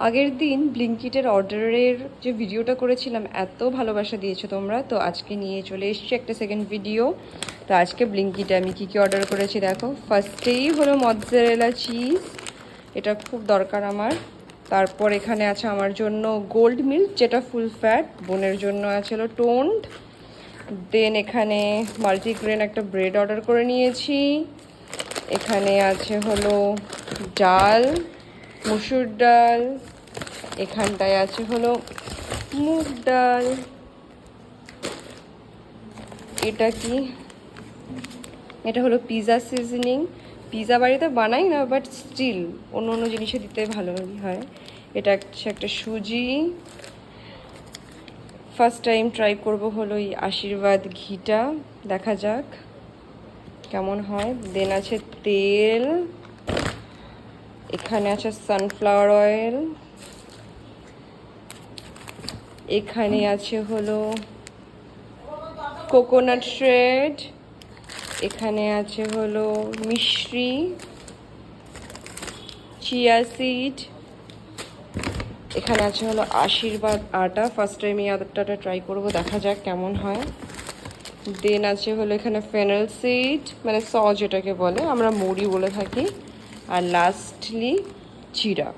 আগের দিন ব্লিঙ্কিটের অর্ডারের যে ভিডিওটা করেছিলাম এত ভালোবাসা দিয়েছো তোমরা, তো আজকে নিয়ে চলে এসেছি একটা সেকেন্ড ভিডিও। তো আজকে ব্লিঙ্কিটে আমি কী কী অর্ডার করেছি দেখো। ফার্স্টেই হলো মৎজারেলা চিজ, এটা খুব দরকার আমার। তারপর এখানে আছে আমার জন্য গোল্ড মিল্ক, যেটা ফুল ফ্যাট, বোনের জন্য আছে হলো টোন্ড। দেন এখানে মাল্টিগ্রেন একটা ব্রেড অর্ডার করে নিয়েছি। এখানে আছে হলো ডাল, মসুর ডাল। এখানটায় আছে হলো মুগ ডাল। এটা কি? এটা হলো পিৎজা সিজনিং। পিৎজা বাড়িতে বানাই না, বাট স্টিল অন্য অন্য জিনিসে দিতে ভালো হয়। এটা একটা সুজি। ফার্স্ট টাইম ট্রাই করব হলো এই আশীর্বাদ ঘিটা, দেখা যাক কেমন হয়। দেন আছে তেল, এখানে আছে সানফ্লাওয়ার অয়েল, এখানে আছে হলো কোকোনাট শ্রেড, এখানে আছে হলো মিশ্রি, চিয়া সিড, এখানে আছে হলো আশীর্বাদ আটা। ফার্স্ট টাইম এই আটাটা ট্রাই করবো, দেখা যাক কেমন হয়। দেন আছে হলো এখানে ফেনেল সিড, মানে সস যেটাকে বলে, আমরা মুড়ি বলে থাকি। আর লাস্টলি জিরা।